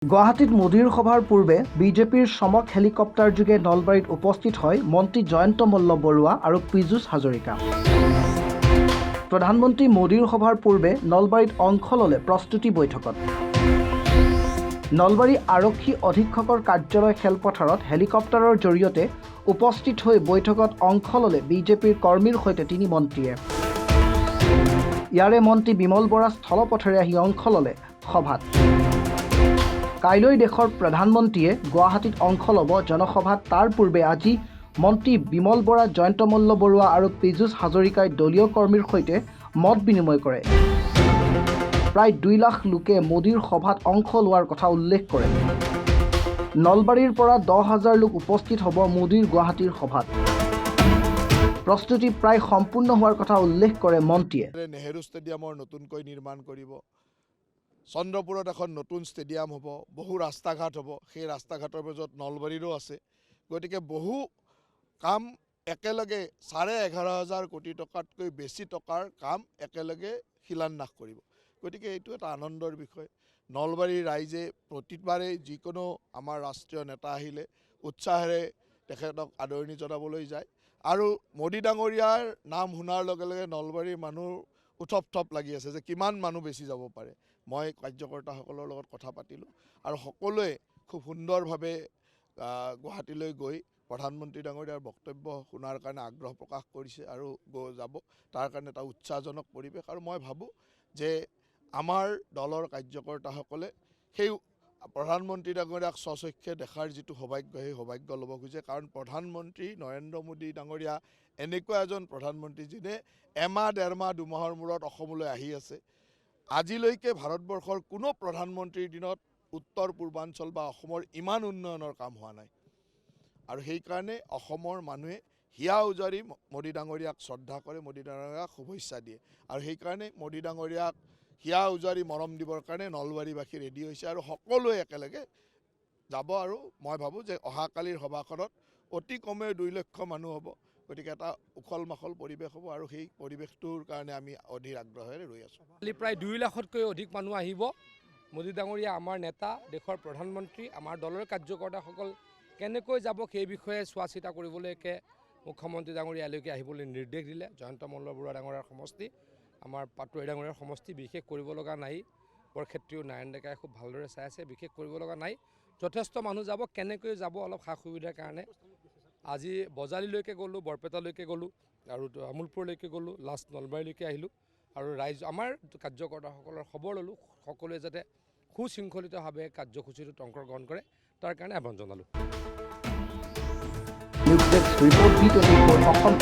গুৱাহাটীত মোদীৰ সভাৰ পূৰ্বে বিজেপিৰ চমক হেলিকপ্টাৰ যোগে নলবাৰীত উপস্থিত হয় মন্ত্ৰী জয়ন্ত মল্ল বৰুৱা আৰু পীযুষ হাজৰিকা। প্ৰধানমন্ত্ৰী মোদীৰ সভাৰ পূৰ্বে নলবাৰীত অংশ ল'লে প্ৰস্তুতি বৈঠকত। নলবাৰী আৰক্ষী অধীক্ষকৰ কাৰ্যালয় খেলপথাৰত হেলিকপ্টাৰৰ জৰিয়তে উপস্থিত হৈ বৈঠকত অংশ ল'লে বিজেপিৰ কৰ্মীৰ সৈতে তিনি মন্ত্ৰীয়ে। ইয়াৰে মন্ত্ৰী বিমল বৰা স্থলপথেৰে আহি অংশ ল'লে সভাত। কাইলৈ দেশৰ প্ৰধানমন্ত্ৰীয়ে গুৱাহাটীত অংশ ল'ব জনসভাত। তাৰ পূৰ্বে আজি মন্ত্ৰী বিমল বৰা, জয়ন্ত মল্ল বৰুৱা আৰু পীযুষ হাজৰিকাই দলীয় কৰ্মীৰ সৈতে মত বিনিময় কৰে। প্ৰায় 2 লাখ লোকে মোদীৰ সভাত অংশ লোৱাৰ কথা উল্লেখ কৰে। নলবাৰীৰ পৰা 10,000 লোক উপস্থিত হ'ব মোদীৰ গুৱাহাটীৰ সভাত। প্ৰস্তুতি প্ৰায় সম্পূৰ্ণ হোৱাৰ কথা উল্লেখ কৰে মন্ত্ৰীয়ে। নেহেৰু ষ্টেডিয়ামৰ নতুনকৈ নিৰ্মাণ কৰিব, চন্দ্ৰপুৰত এখন নতুন ষ্টেডিয়াম হ'ব, বহু ৰাস্তা ঘাট হ'ব, সেই ৰাস্তা ঘাটৰ মাজত নলবাৰীৰো আছে। গতিকে বহু কাম একেলগে 11,500 কোটি টকাতকৈ বেছি টকাৰ কাম একেলগে শিলান্যাস কৰিব। গতিকে এইটো এটা আনন্দৰ বিষয়। নলবাৰীৰ ৰাইজে প্ৰতিবাৰেই যিকোনো আমাৰ ৰাষ্ট্ৰীয় নেতা আহিলে উৎসাহেৰে তেখেতক আদৰণি জনাবলৈ যায় আৰু মোদী ডাঙৰীয়াৰ নাম শুনাৰ লগে লগে নলবাৰীৰ মানুহ উথপ লাগি আছে যে কিমান মানুহ বেছি যাব পাৰে। মই কাৰ্যকৰ্তাসকলৰ লগত কথা পাতিলোঁ আৰু সকলোৱে খুব সুন্দৰভাৱে গুৱাহাটীলৈ গৈ প্ৰধানমন্ত্ৰী ডাঙৰীয়াৰ বক্তব্য শুনাৰ কাৰণে আগ্ৰহ প্ৰকাশ কৰিছে আৰু যাব। তাৰ কাৰণে এটা উৎসাহজনক পৰিৱেশ আৰু মই ভাবোঁ যে আমাৰ দলৰ কাৰ্যকৰ্তাসকলে সেই প্ৰধানমন্ত্ৰী ডাঙৰীয়াক স্বচক্ষে দেখাৰ যিটো সৌভাগ্য, সেই সৌভাগ্য ল'ব খোজে। কাৰণ প্ৰধানমন্ত্ৰী নৰেন্দ্ৰ মোদী ডাঙৰীয়া এনেকুৱা এজন প্ৰধানমন্ত্ৰী যিনে এমাহ, 1.5 মাহ, 2 মাহৰ মূৰত অসমলৈ আহি আছে। আজিলৈকে ভাৰতবৰ্ষৰ কোনো প্ৰধানমন্ত্ৰীৰ দিনত উত্তৰ পূৰ্বাঞ্চল বা অসমৰ ইমান উন্নয়নৰ কাম হোৱা নাই আৰু সেইকাৰণে অসমৰ মানুহে হিয়া উজাৰি মোদী ডাঙৰীয়াক শ্ৰদ্ধা কৰে, মোদী ডাঙৰীয়াক শুভেচ্ছা দিয়ে আৰু সেইকাৰণে মোদী ডাঙৰীয়াক হিয়া উজাৰি মৰম দিবৰ কাৰণে নলবাৰীবাসী ৰেডি হৈছে আৰু সকলোৱে একেলগে যাব। আৰু মই ভাবোঁ যে অহাকালিৰ সভাখনত অতি কমেও 2 লক্ষ মানুহ হ'ব। গতিকে এটা উখল মাখল পৰিৱেশ হ'ব আৰু সেই পৰিৱেশটোৰ কাৰণে আমি অধীৰ আগ্ৰহেৰে ৰৈ আছোঁ। কালি প্ৰায় 2 লাখতকৈ অধিক মানুহ আহিব। মোদী ডাঙৰীয়া আমাৰ নেতা, দেশৰ প্ৰধানমন্ত্ৰী, আমাৰ দলৰ কাৰ্যকৰ্তাসকল কেনেকৈ যাব সেই বিষয়ে চোৱা চিতা কৰিবলৈকে মুখ্যমন্ত্ৰী ডাঙৰীয়া ইয়ালৈকে আহিবলৈ নিৰ্দেশ দিলে। জয়ন্ত মল্ল বৰুৱা ডাঙৰীয়াৰ সমষ্টি, আমাৰ পাটোৱাৰী ডাঙৰীয়াৰ সমষ্টি, বিশেষ কৰিব লগা নাই। বৰক্ষেত্ৰীয় নাৰায়ণ ডেকাই খুব ভালদৰে চাই আছে, বিশেষ কৰিব লগা নাই। যথেষ্ট মানুহ যাব, কেনেকৈ যাব অলপ সা সুবিধাৰ কাৰণে। আজি বজালীলৈকে গ'লোঁ, বৰপেটালৈকে গ'লোঁ আৰু তামোলপুৰলৈকে গ'লোঁ, লাষ্ট নলবাৰীলৈকে আহিলোঁ আৰু ৰাইজ আমাৰ কাৰ্যকৰ্তাসকলৰ খবৰ ল'লোঁ। সকলোৱে যাতে সুশৃংখলিতভাৱে কাৰ্যসূচীটোত অংশগ্ৰহণ কৰে তাৰ কাৰণে আহ্বান জনালোঁ। News desk report, B24 Assam.